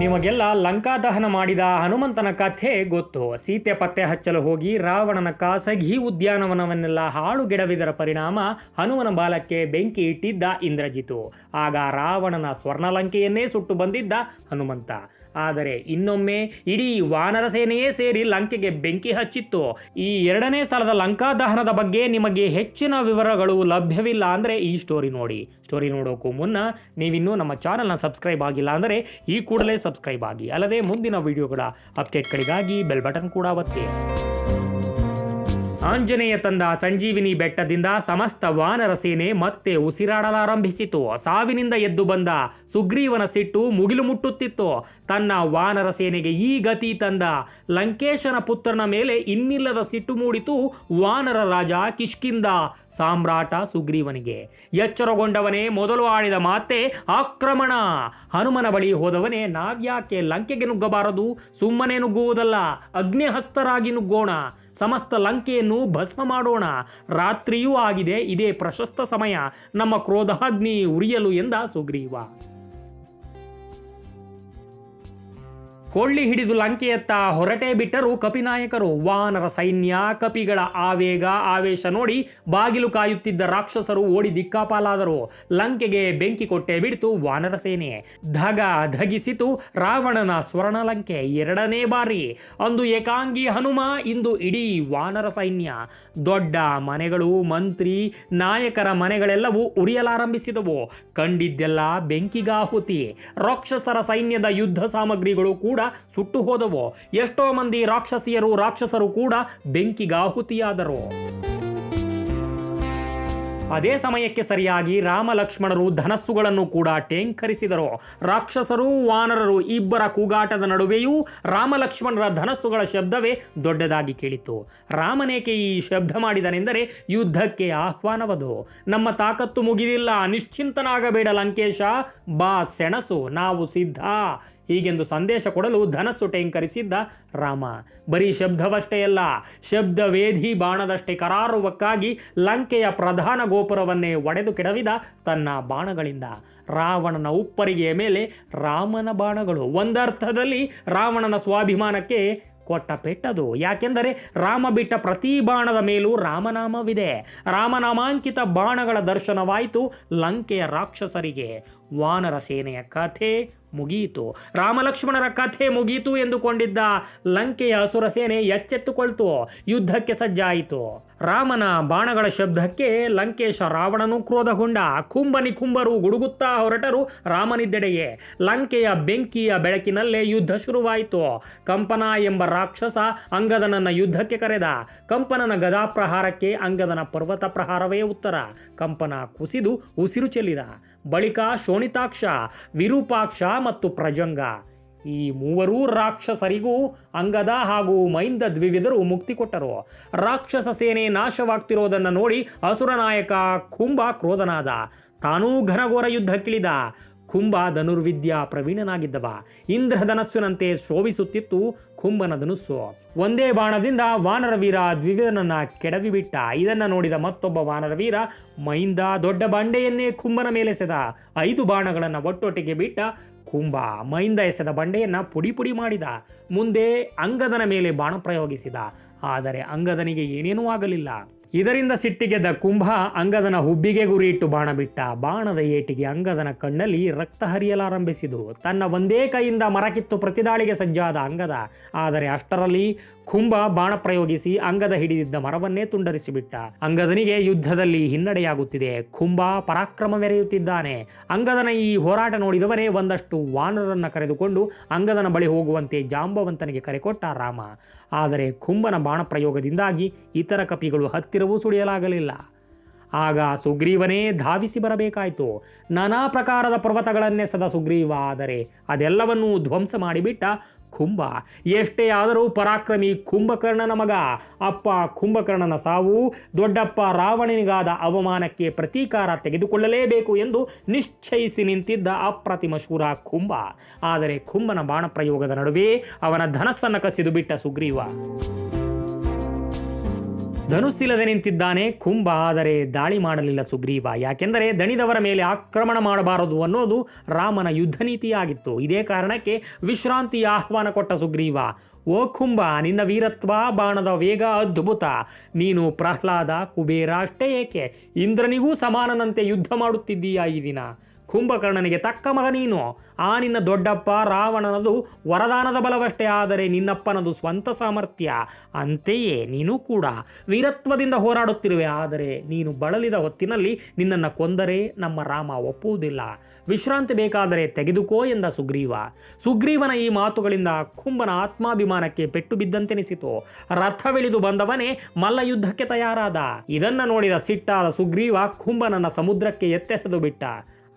ನಿಮಗೆಲ್ಲ ಲಂಕಾ ದಹನ ಮಾಡಿದ ಹನುಮಂತನ ಕಥೆ ಗೊತ್ತು. ಸೀತೆ ಪತ್ತೆ ಹಚ್ಚಲು ಹೋಗಿ ರಾವಣನ ಖಾಸಗಿ ಉದ್ಯಾನವನವನ್ನೆಲ್ಲ ಹಾಳುಗೆಡವಿದರ ಪರಿಣಾಮ ಹನುಮನ ಬಾಲಕ್ಕೆ ಬೆಂಕಿ ಇಟ್ಟಿದ್ದ ಇಂದ್ರಜಿತು. ಆಗ ರಾವಣನ ಸ್ವರ್ಣಲಂಕೆಯನ್ನೇ ಸುಟ್ಟು ಬಂದಿದ್ದ ಹನುಮಂತ. ಆದರೆ ಇನ್ನೊಮ್ಮೆ ಇಡೀ ವಾನರ ಸೇನೆಯೇ ಸೇರಿ ಲಂಕೆಗೆ ಬೆಂಕಿ ಹಚ್ಚಿತ್ತು. ಈ ಎರಡನೇ ಸಲದ ಲಂಕಾ ದಹನದ ಬಗ್ಗೆ ನಿಮಗೆ ಹೆಚ್ಚಿನ ವಿವರಗಳು ಲಭ್ಯವಿಲ್ಲ ಅಂದರೆ ಈ ಸ್ಟೋರಿ ನೋಡಿ. ಸ್ಟೋರಿ ನೋಡೋಕ್ಕೂ ಮುನ್ನ ನೀವಿನ್ನೂ ನಮ್ಮ ಚಾನಲ್ನ ಸಬ್ಸ್ಕ್ರೈಬ್ ಆಗಿಲ್ಲ ಅಂದರೆ ಈ ಕೂಡಲೇ ಸಬ್ಸ್ಕ್ರೈಬ್ ಆಗಿ. ಅಲ್ಲದೆ ಮುಂದಿನ ವಿಡಿಯೋಗಳ ಅಪ್ಡೇಟ್ಗಳಿಗಾಗಿ ಬೆಲ್ ಬಟನ್ ಕೂಡ ಒತ್ತಿ. ಆಂಜನೇಯ ತಂದ ಸಂಜೀವಿನಿ ಬೆಟ್ಟದಿಂದ ಸಮಸ್ತ ವಾನರ ಸೇನೆ ಮತ್ತೆ ಉಸಿರಾಡಲಾರಂಭಿಸಿತು. ಸಾವಿನಿಂದ ಎದ್ದು ಬಂದ ಸುಗ್ರೀವನ ಸಿಟ್ಟು ಮುಗಿಲು ಮುಟ್ಟುತ್ತಿತ್ತು. ತನ್ನ ವಾನರ ಸೇನೆಗೆ ಈ ಗತಿ ತಂದ ಲಂಕೇಶನ ಪುತ್ರನ ಮೇಲೆ ಇನ್ನಿಲ್ಲದ ಸಿಟ್ಟು ಮೂಡಿತು ವಾನರ ರಾಜ ಕಿಷ್ಕಿಂಧ ಸಾಮ್ರಾಟ ಸುಗ್ರೀವನಿಗೆ. ಎಚ್ಚರಗೊಂಡವನೇ ಮೊದಲು ಆಡಿದ ಮಾತೆ ಆಕ್ರಮಣ. ಹನುಮನ ಬಳಿ ಹೋದವನೇ ನಾವ್ಯಾಕೆ ಲಂಕೆಗೆ ನುಗ್ಗಬಾರದು, ಸುಮ್ಮನೆ ನುಗ್ಗುವುದಲ್ಲ, ಅಗ್ನಿಹಸ್ತರಾಗಿ ನುಗ್ಗೋಣ, ಸಮಸ್ತ ಲಂಕೆಯನ್ನು ಭಸ್ಮ ಮಾಡೋಣ. ರಾತ್ರಿಯೂ ಆಗಿದೆ, ಇದೇ ಪ್ರಶಸ್ತ ಸಮಯ, ನಮ್ಮ ಕ್ರೋಧಾಗ್ನಿ ಉರಿಯಲು ಎಂದ ಸುಗ್ರೀವ. ಕೊಳ್ಳಿ ಹಿಡಿದು ಲಂಕೆಯತ್ತ ಹೊರಟೇ ಬಿಟ್ಟರು ಕಪಿನಾಯಕರು. ವಾನರ ಸೈನ್ಯ ಕಪಿಗಳ ಆವೇಗ ಆವೇಶ ನೋಡಿ ಬಾಗಿಲು ಕಾಯುತ್ತಿದ್ದ ರಾಕ್ಷಸರು ಓಡಿ ದಿಕ್ಕಾಪಾಲಾದರು. ಲಂಕೆಗೆ ಬೆಂಕಿ ಕೊಟ್ಟೆ ಬಿಡ್ತು ವಾನರ ಸೇನೆ. ಧಗ ಧಗಿಸಿತು ರಾವಣನ ಸ್ವರ್ಣಲಂಕೆ ಎರಡನೇ ಬಾರಿ. ಅಂದು ಏಕಾಂಗಿ ಹನುಮ, ಇಂದು ಇಡೀ ವಾನರ ಸೈನ್ಯ. ದೊಡ್ಡ ಮನೆಗಳು, ಮಂತ್ರಿ ನಾಯಕರ ಮನೆಗಳೆಲ್ಲವೂ ಉರಿಯಲಾರಂಭಿಸಿದವು. ಕಂಡಿದ್ದೆಲ್ಲ ಬೆಂಕಿಗಾಹುತಿ. ರಾಕ್ಷಸರ ಸೈನ್ಯದ ಯುದ್ಧ ಸಾಮಗ್ರಿಗಳು ಕೂಡ ಸುಟ್ಟು ಹೋದವು. ಎಷ್ಟೋ ಮಂದಿ ರಾಕ್ಷಸರು ಕೂಡ ಬೆಂಕಿಗಾಹುತಿಯಾದರು. ಅದೇ ಸಮಯಕ್ಕೆ ಸರಿಯಾಗಿ ರಾಮ ಲಕ್ಷ್ಮಣರು ಧನಸ್ಸುಗಳನ್ನು ಕೂಡ ಟೇಂಕರಿಸಿದರು. ರಾಕ್ಷಸರು ವಾನರರು ಇಬ್ಬರ ಕೂಗಾಟದ ನಡುವೆಯೂ ರಾಮ ಲಕ್ಷ್ಮಣರ ಧನಸ್ಸುಗಳ ಶಬ್ದವೇ ದೊಡ್ಡದಾಗಿ ಕೇಳಿತು. ರಾಮನೇಕೆ ಈ ಶಬ್ದ ಮಾಡಿದನೆಂದರೆ ಯುದ್ಧಕ್ಕೆ ಆಹ್ವಾನವದು. ನಮ್ಮ ತಾಕತ್ತು ಮುಗಿದಿಲ್ಲ, ನಿಶ್ಚಿಂತನಾಗಬೇಡ ಲಂಕೇಶ, ಬಾ ಸೆಣಸು, ನಾವು ಸಿದ್ಧ, ಹೀಗೆಂದು ಸಂದೇಶ ಕೊಡಲು ಧನಸ್ಸು ಟೇಂಕರಿಸಿದ್ದ ರಾಮ. ಬರೀ ಶಬ್ದವಷ್ಟೇ ಅಲ್ಲ, ಶಬ್ದವೇಧಿ ಬಾಣದಷ್ಟೇ ಕರಾರುವಕ್ಕಾಗಿ ಲಂಕೆಯ ಪ್ರಧಾನ ಗೋಪುರವನ್ನೇ ಒಡೆದು ಕೆಡವಿದ ತನ್ನ ಬಾಣಗಳಿಂದ. ರಾವಣನ ಉಪ್ಪರಿಗೆಯ ಮೇಲೆ ರಾಮನ ಬಾಣಗಳು. ಒಂದರ್ಥದಲ್ಲಿ ರಾವಣನ ಸ್ವಾಭಿಮಾನಕ್ಕೆ ಕೊಟ್ಟ ಪೆಟ್ಟದು. ಯಾಕೆಂದರೆ ರಾಮ ಬಿಟ್ಟ ಪ್ರತಿ ಬಾಣದ ಮೇಲೂ ರಾಮನಾಮವಿದೆ. ರಾಮನಾಮಾಂಕಿತ ಬಾಣಗಳ ದರ್ಶನವಾಯಿತು ಲಂಕೆಯ ರಾಕ್ಷಸರಿಗೆ. ವಾನರ ಸೇನೆಯ ಕಥೆ ಮುಗಿಯಿತು. ರಾಮಲಕ್ಷ್ಮಣರ ಕಥೆ ಮುಗಿಯಿತು ಎಂದುಕೊಂಡಿದ್ದ ಲಂಕೆಯ ಅಸುರ ಸೇನೆ ಎಚ್ಚೆತ್ತುಕೊಳ್ತು. ಯುದ್ಧಕ್ಕೆ ಸಜ್ಜಾಯಿತು. ರಾಮನ ಬಾಣಗಳ ಶಬ್ದಕ್ಕೆ ಲಂಕೇಶ ರಾವಣನು ಕ್ರೋಧಗೊಂಡ. ಕುಂಭರು ಗುಡುಗುತ್ತಾ ಹೊರಟರು ರಾಮನಿದ್ದೆಡೆಗೆ. ಲಂಕೆಯ ಬೆಂಕಿಯ ಬೆಳಕಿನಲ್ಲೇ ಯುದ್ಧ ಶುರುವಾಯಿತು. ಕಂಪನ ಎಂಬ ರಾಕ್ಷಸ ಅಂಗದನನ್ನ ಯುದ್ಧಕ್ಕೆ ಕರೆದ. ಕಂಪನನ ಗದಾಪ್ರಹಾರಕ್ಕೆ ಅಂಗದನ ಪರ್ವತ ಪ್ರಹಾರವೇ ಉತ್ತರ. ಕಂಪನ ಕುಸಿದು ಉಸಿರು ಚೆಲ್ಲಿದ. ಬಳಿಕ ಶೋಣಿತಾಕ್ಷ, ವಿರೂಪಾಕ್ಷ ಮತ್ತು ಪ್ರಜಂಗ, ಈ ಮೂವರೂ ರಾಕ್ಷಸರಿಗೂ ಅಂಗದ ಹಾಗೂ ಮೈಂದ ದ್ವಿವಿಧರು ಮುಕ್ತಿ ಕೊಟ್ಟರು. ರಾಕ್ಷಸ ಸೇನೆ ನಾಶವಾಗ್ತಿರೋದನ್ನು ನೋಡಿ ಅಸುರ ನಾಯಕ ಕುಂಭ ಕ್ರೋಧನಾದ. ತಾನೂ ಘನಘೋರ ಯುದ್ಧಕ್ಕಿಳಿದ. ಕುಂಭ ಧನುರ್ವಿದ್ಯಾ ಪ್ರವೀಣನಾಗಿದ್ದವ. ಇಂದ್ರಧನಸ್ಸಿನಂತೆ ಶೋಭಿಸುತ್ತಿತ್ತು ಕುಂಭನ ಧನುಸ್ಸು. ಒಂದೇ ಬಾಣದಿಂದ ವಾನರ ವೀರ ದ್ವಿವಿಧನನ್ನ ಕೆಡವಿಬಿಟ್ಟ. ಇದನ್ನು ನೋಡಿದ ಮತ್ತೊಬ್ಬ ವಾನರ ವೀರ ಮೈಂದ ದೊಡ್ಡ ಬಂಡೆಯನ್ನೇ ಕುಂಭನ ಮೇಲೆಸೆದ. 5 ಬಾಣಗಳನ್ನು ಒಟ್ಟೊಟ್ಟಿಗೆ ಬಿಟ್ಟ ಕುಂಭ ಮೈಂದ ಎಸೆದ ಬಂಡೆಯನ್ನ ಪುಡಿ ಪುಡಿ ಮಾಡಿದ. ಮುಂದೆ ಅಂಗದನ ಮೇಲೆ ಬಾಣ ಪ್ರಯೋಗಿಸಿದ. ಆದರೆ ಅಂಗದನಿಗೆ ಏನೇನೂ ಆಗಲಿಲ್ಲ. ಇದರಿಂದ ಸಿಟ್ಟಿಗೆದ್ದ ಕುಂಭ ಅಂಗದನ ಹುಬ್ಬಿಗೆ ಗುರಿಯಿಟ್ಟು ಬಾಣ ಬಿಟ್ಟ. ಬಾಣದ ಏಟಿಗೆ ಅಂಗದನ ಕಣ್ಣಲ್ಲಿ ರಕ್ತ ಹರಿಯಲಾರಂಭಿಸಿತು. ತನ್ನ ಒಂದೇ ಕೈಯಿಂದ ಮರಕಿತ್ತು ಪ್ರತಿದಾಳಿಗೆ ಸಜ್ಜಾದ ಅಂಗದ. ಆದರೆ ಅಷ್ಟರಲ್ಲಿ ಕುಂಭ ಬಾಣ ಪ್ರಯೋಗಿಸಿ ಅಂಗದ ಹಿಡಿದಿದ್ದ ಮರವನ್ನೇ ತುಂಡರಿಸಿಬಿಟ್ಟ. ಅಂಗದನಿಗೆ ಯುದ್ಧದಲ್ಲಿ ಹಿನ್ನಡೆಯಾಗುತ್ತಿದೆ. ಕುಂಭ ಪರಾಕ್ರಮ ಮೆರೆಯುತ್ತಿದ್ದಾನೆ. ಅಂಗದನ ಈ ಹೋರಾಟ ನೋಡಿದವರೇ ಒಂದಷ್ಟು ವಾನರನ್ನ ಕರೆದುಕೊಂಡು ಅಂಗದನ ಬಳಿ ಹೋಗುವಂತೆ ಜಾಂಬವಂತನಿಗೆ ಕರೆಕೊಟ್ಟ ರಾಮ. ಆದರೆ ಕುಂಭನ ಬಾಣ ಪ್ರಯೋಗದಿಂದಾಗಿ ಇತರ ಕಪಿಗಳು ಹತ್ತಿರವೂ ಸುಳಿಯಲಾಗಲಿಲ್ಲ. ಆಗ ಸುಗ್ರೀವನೇ ಧಾವಿಸಿ ಬರಬೇಕಾಯಿತು. ನಾನಾ ಪ್ರಕಾರದ ಪರ್ವತಗಳನ್ನೆಸೆದ ಸುಗ್ರೀವ, ಆದರೆ ಅದೆಲ್ಲವನ್ನೂ ಧ್ವಂಸ ಮಾಡಿಬಿಟ್ಟ ಕುಂಭ. ಎಷ್ಟೇ ಆದರೂ ಪರಾಕ್ರಮಿ ಕುಂಭಕರ್ಣನ ಮಗ. ಅಪ್ಪ ಕುಂಭಕರ್ಣನ ಸಾವು, ದೊಡ್ಡಪ್ಪ ರಾವಣನಿಗಾದ ಅವಮಾನಕ್ಕೆ ಪ್ರತೀಕಾರ ತೆಗೆದುಕೊಳ್ಳಲೇಬೇಕು ಎಂದು ನಿಶ್ಚಯಿಸಿ ನಿಂತಿದ್ದ ಅಪ್ರತಿಮ ಶೂರ ಕುಂಭ. ಆದರೆ ಕುಂಭನ ಬಾಣ ಪ್ರಯೋಗದ ನಡುವೆ ಅವನ ಧನಸ್ಸನ್ನು ಕಸಿದು ಬಿಟ್ಟ ಸುಗ್ರೀವ. ಧನುಸ್ಸಿಲ್ಲದೆ ನಿಂತಿದ್ದಾನೆ ಕುಂಭ. ಆದರೆ ದಾಳಿ ಮಾಡಲಿಲ್ಲ ಸುಗ್ರೀವ. ಯಾಕೆಂದರೆ ದಣಿದವರ ಮೇಲೆ ಆಕ್ರಮಣ ಮಾಡಬಾರದು ಅನ್ನೋದು ರಾಮನ ಯುದ್ಧ ನೀತಿಯಾಗಿತ್ತು. ಇದೇ ಕಾರಣಕ್ಕೆ ವಿಶ್ರಾಂತಿಯ ಆಹ್ವಾನ ಕೊಟ್ಟ ಸುಗ್ರೀವ. ಓ ಕುಂಭ, ನಿನ್ನ ವೀರತ್ವ, ಬಾಣದ ವೇಗ ಅದ್ಭುತ. ನೀನು ಪ್ರಹ್ಲಾದ, ಕುಬೇರ ಅಷ್ಟೇ ಏಕೆ, ಇಂದ್ರನಿಗೂ ಸಮಾನನಂತೆ ಯುದ್ಧ ಮಾಡುತ್ತಿದ್ದೀಯಾ ಈ ದಿನ. ಕುಂಭಕರ್ಣನಿಗೆ ತಕ್ಕ ಮಗ ನೀನು. ಆ ನಿನ್ನ ದೊಡ್ಡಪ್ಪ ರಾವಣನದು ವರದಾನದ ಬಲವಷ್ಟೇ, ಆದರೆ ನಿನ್ನಪ್ಪನದು ಸ್ವಂತ ಸಾಮರ್ಥ್ಯ. ಅಂತೆಯೇ ನೀನು ಕೂಡ ವೀರತ್ವದಿಂದ ಹೋರಾಡುತ್ತಿರುವೆ. ಆದರೆ ನೀನು ಬಳಲಿದ ಹೊತ್ತಿನಲ್ಲಿ ನಿನ್ನನ್ನು ಕೊಂದರೆ ನಮ್ಮ ರಾಮ ಒಪ್ಪುವುದಿಲ್ಲ. ವಿಶ್ರಾಂತಿ ಬೇಕಾದರೆ ತೆಗೆದುಕೋ ಎಂದ ಸುಗ್ರೀವ. ಸುಗ್ರೀವನ ಈ ಮಾತುಗಳಿಂದ ಕುಂಭನ ಆತ್ಮಾಭಿಮಾನಕ್ಕೆ ಪೆಟ್ಟು ಬಿದ್ದಂತೆನಿಸಿತು. ರಥವಿಳಿದು ಬಂದವನೇ ಮಲ್ಲ ಯುದ್ಧಕ್ಕೆ ತಯಾರಾದ. ಇದನ್ನು ನೋಡಿದ ಸಿಟ್ಟಾದ ಸುಗ್ರೀವ ಕುಂಭನನ್ನ ಸಮುದ್ರಕ್ಕೆ ಎತ್ತೆಸೆದು ಬಿಟ್ಟ.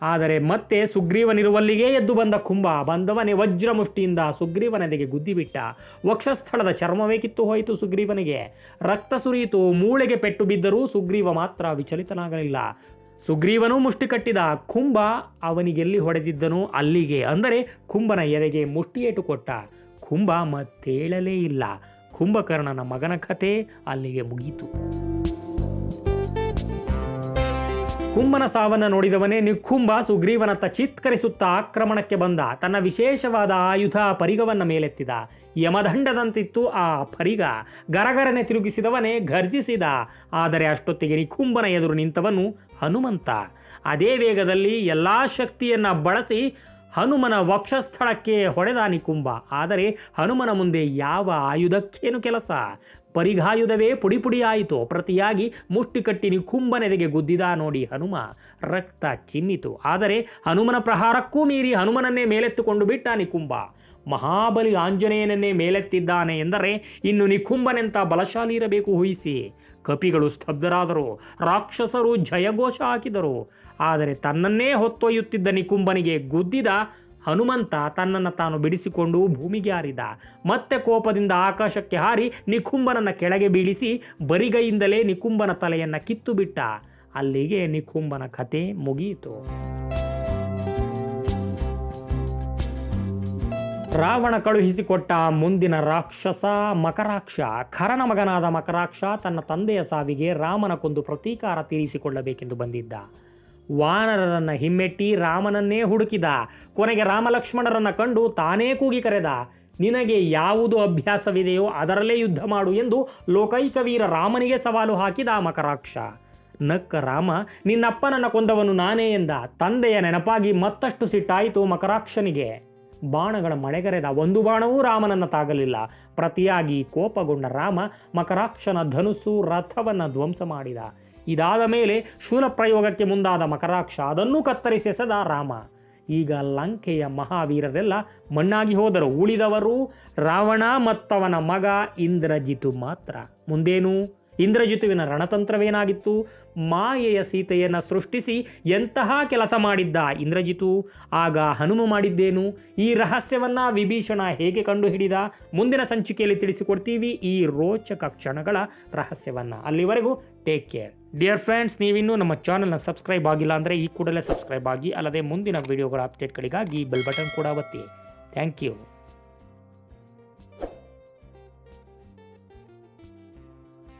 ಆದರೆ ಮತ್ತೆ ಸುಗ್ರೀವನಿರುವಲ್ಲಿಗೇ ಎದ್ದು ಬಂದ ಕುಂಭ ಬಂದವನೇ ವಜ್ರಮುಷ್ಟಿಯಿಂದ ಸುಗ್ರೀವನೆದೆಗೆ ಗುದ್ದಿಬಿಟ್ಟ. ವಕ್ಷಸ್ಥಳದ ಚರ್ಮವೇ ಕಿತ್ತು ಹೋಯಿತು ಸುಗ್ರೀವನಿಗೆ. ರಕ್ತ ಸುರಿಯಿತು. ಮೂಳೆಗೆ ಪೆಟ್ಟು ಬಿದ್ದರೂ ಸುಗ್ರೀವ ಮಾತ್ರ ವಿಚಲಿತನಾಗಲಿಲ್ಲ. ಸುಗ್ರೀವನೂ ಮುಷ್ಟಿ ಕಟ್ಟಿದ. ಕುಂಭ ಅವನಿಗೆಲ್ಲಿ ಹೊಡೆದಿದ್ದನು ಅಲ್ಲಿಗೆ, ಅಂದರೆ ಕುಂಭನ ಎದೆಗೆ ಮುಷ್ಟಿಯೇಟು ಕೊಟ್ಟ. ಕುಂಭ ಮತ್ತೇಳಲೇ ಇಲ್ಲ. ಕುಂಭಕರ್ಣನ ಮಗನ ಕಥೆ ಅಲ್ಲಿಗೆ ಮುಗೀತು. ಕುಂಭನ ಸಾವನ್ನ ನೋಡಿದವನೇ ನಿಕುಂಭ ಸುಗ್ರೀವನತ್ತ ಚಿತ್ಕರಿಸುತ್ತಾ ಆಕ್ರಮಣಕ್ಕೆ ಬಂದ. ತನ್ನ ವಿಶೇಷವಾದ ಆಯುಧ ಪರಿಗವನ್ನ ಮೇಲೆತ್ತಿದ. ಯಮದಂಡದಂತಿತ್ತು ಆ ಪರಿಗ. ಗರಗರನೆ ತಿರುಗಿಸಿದವನೇ ಗರ್ಜಿಸಿದ. ಆದರೆ ಅಷ್ಟೊತ್ತಿಗೆ ನಿಕುಂಭನ ಎದುರು ನಿಂತವನು ಹನುಮಂತ. ಅದೇ ವೇಗದಲ್ಲಿ ಎಲ್ಲ ಶಕ್ತಿಯನ್ನ ಬಳಸಿ ಹನುಮನ ವಕ್ಷಸ್ಥಳಕ್ಕೆ ಹೊಡೆದ ನಿಕುಂಭ. ಆದರೆ ಹನುಮನ ಮುಂದೆ ಯಾವ ಆಯುಧಕ್ಕೇನು ಕೆಲಸ. ಪರಿಘಾಯುಧವೇ ಪುಡಿ ಪುಡಿಯಾಯಿತು. ಪ್ರತಿಯಾಗಿ ಮುಷ್ಟಿಕಟ್ಟಿ ನಿಕುಂಭನೆದೆಗೆ ಗುದ್ದಿದ. ನೋಡಿ ಹನುಮ, ರಕ್ತ ಚಿಮ್ಮಿತು. ಆದರೆ ಹನುಮನ ಪ್ರಹಾರಕ್ಕೂ ಮೀರಿ ಹನುಮನನ್ನೇ ಮೇಲೆತ್ತುಕೊಂಡು ಬಿಟ್ಟ ನಿಕುಂಭ. ಮಹಾಬಲಿ ಆಂಜನೇಯನನ್ನೇ ಮೇಲೆತ್ತಿದ್ದಾನೆ ಎಂದರೆ ಇನ್ನು ನಿಕುಂಭನೆಂತ ಬಲಶಾಲಿ ಇರಬೇಕು ಊಹಿಸಿ. ಕಪಿಗಳು ಸ್ತಬ್ಧರಾದರು. ರಾಕ್ಷಸರು ಜಯಘೋಷ ಹಾಕಿದರು. ಆದರೆ ತನ್ನನ್ನೇ ಹೊತ್ತೊಯ್ಯುತ್ತಿದ್ದ ನಿಕುಂಭನಿಗೆ ಗುದ್ದಿದ ಹನುಮಂತ ತನ್ನನ್ನು ತಾನು ಬಿಡಿಸಿಕೊಂಡು ಭೂಮಿಗೆ ಹಾರಿದ. ಮತ್ತೆ ಕೋಪದಿಂದ ಆಕಾಶಕ್ಕೆ ಹಾರಿ ನಿಕುಂಭನನ್ನು ಕೆಳಗೆ ಬೀಳಿಸಿ ಬರಿಗೈಯಿಂದಲೇ ನಿಕುಂಭನ ತಲೆಯನ್ನು ಕಿತ್ತು ಬಿಟ್ಟ. ಅಲ್ಲಿಗೆ ನಿಕುಂಭನ ಕತೆ ಮುಗಿಯಿತು. ರಾವಣ ಕಳುಹಿಸಿಕೊಟ್ಟ ಮುಂದಿನ ರಾಕ್ಷಸ ಮಕರಾಕ್ಷ. ಖರನ ಮಗನಾದ ಮಕರಾಕ್ಷ ತನ್ನ ತಂದೆಯ ಸಾವಿಗೆ ರಾಮನ ಕೊಂದು ಪ್ರತೀಕಾರ ತೀರಿಸಿಕೊಳ್ಳಬೇಕೆಂದು ಬಂದಿದ್ದ. ವಾನರರನ್ನು ಹಿಮ್ಮೆಟ್ಟಿ ರಾಮನನ್ನೇ ಹುಡುಕಿದ. ಕೊನೆಗೆ ರಾಮಲಕ್ಷ್ಮಣರನ್ನು ಕಂಡು ತಾನೇ ಕೂಗಿ ಕರೆದ. ನಿನಗೆ ಯಾವುದು ಅಭ್ಯಾಸವಿದೆಯೋ ಅದರಲ್ಲೇ ಯುದ್ಧ ಮಾಡು ಎಂದು ಲೋಕೈಕ ವೀರ ರಾಮನಿಗೆ ಸವಾಲು ಹಾಕಿದ ಮಕರಾಕ್ಷ. ನಕ್ಕ ರಾಮ, ನಿನ್ನಪ್ಪನನ್ನು ಕೊಂದವನು ನಾನೇ ಎಂದ. ತಂದೆಯ ನೆನಪಾಗಿ ಮತ್ತಷ್ಟು ಸಿಟ್ಟಾಯಿತು ಮಕರಾಕ್ಷನಿಗೆ. ಬಾಣಗಳ ಮಳೆಗರೆದ. ಒಂದು ಬಾಣವೂ ರಾಮನನ್ನು ತಾಗಲಿಲ್ಲ. ಪ್ರತಿಯಾಗಿ ಕೋಪಗೊಂಡ ರಾಮ ಮಕರಾಕ್ಷನ ಧನುಸ್ಸು ರಥವನ್ನು ಧ್ವಂಸ ಮಾಡಿದ. ಇದಾದ ಮೇಲೆ ಶೂಲ ಪ್ರಯೋಗಕ್ಕೆ ಮುಂದಾದ ಮಕರಾಕ್ಷ ಅದನ್ನು ಕತ್ತರಿಸೆಸೆದ ರಾಮ. ಈಗ ಲಂಕೆಯ ಮಹಾವೀರರೆಲ್ಲ ಮಣ್ಣಾಗಿ ಹೋದರು. ಉಳಿದವರು ರಾವಣ ಮತ್ತವನ ಮಗ ಇಂದ್ರಜಿತು ಮಾತ್ರ. ಮುಂದೇನು? ಇಂದ್ರಜಿತುವಿನ ರಣತಂತ್ರವೇನಾಗಿತ್ತು? ಮಾಯೆಯ ಸೀತೆಯನ್ನು ಸೃಷ್ಟಿಸಿ ಎಂತಹ ಕೆಲಸ ಮಾಡಿದ್ದ ಇಂದ್ರಜಿತು? ಆಗ ಹನುಮ ಮಾಡಿದ್ದೇನು? ಈ ರಹಸ್ಯವನ್ನು ವಿಭೀಷಣ ಹೇಗೆ ಕಂಡುಹಿಡಿದ? ಮುಂದಿನ ಸಂಚಿಕೆಯಲ್ಲಿ ತಿಳಿಸಿಕೊಡ್ತೀವಿ ಈ ರೋಚಕ ಕ್ಷಣಗಳ ರಹಸ್ಯವನ್ನು. ಅಲ್ಲಿವರೆಗೂ ಟೇಕ್ ಕೇರ್ ಡಿಯರ್ ಫ್ರೆಂಡ್ಸ್. ನೀವಿನ್ನೂ ನಮ್ಮ ಚಾನಲ್ನ ಸಬ್ಸ್ಕ್ರೈಬ್ ಆಗಿಲ್ಲ ಅಂದರೆ ಈ ಕೂಡಲೇ ಸಬ್ಸ್ಕ್ರೈಬ್ ಆಗಿ. ಅಲ್ಲದೆ ಮುಂದಿನ ವಿಡಿಯೋಗಳ ಅಪ್ಡೇಟ್ಗಳಿಗಾಗಿ ಬೆಲ್ ಬಟನ್ ಕೂಡ ಒತ್ತಿ. Thank you.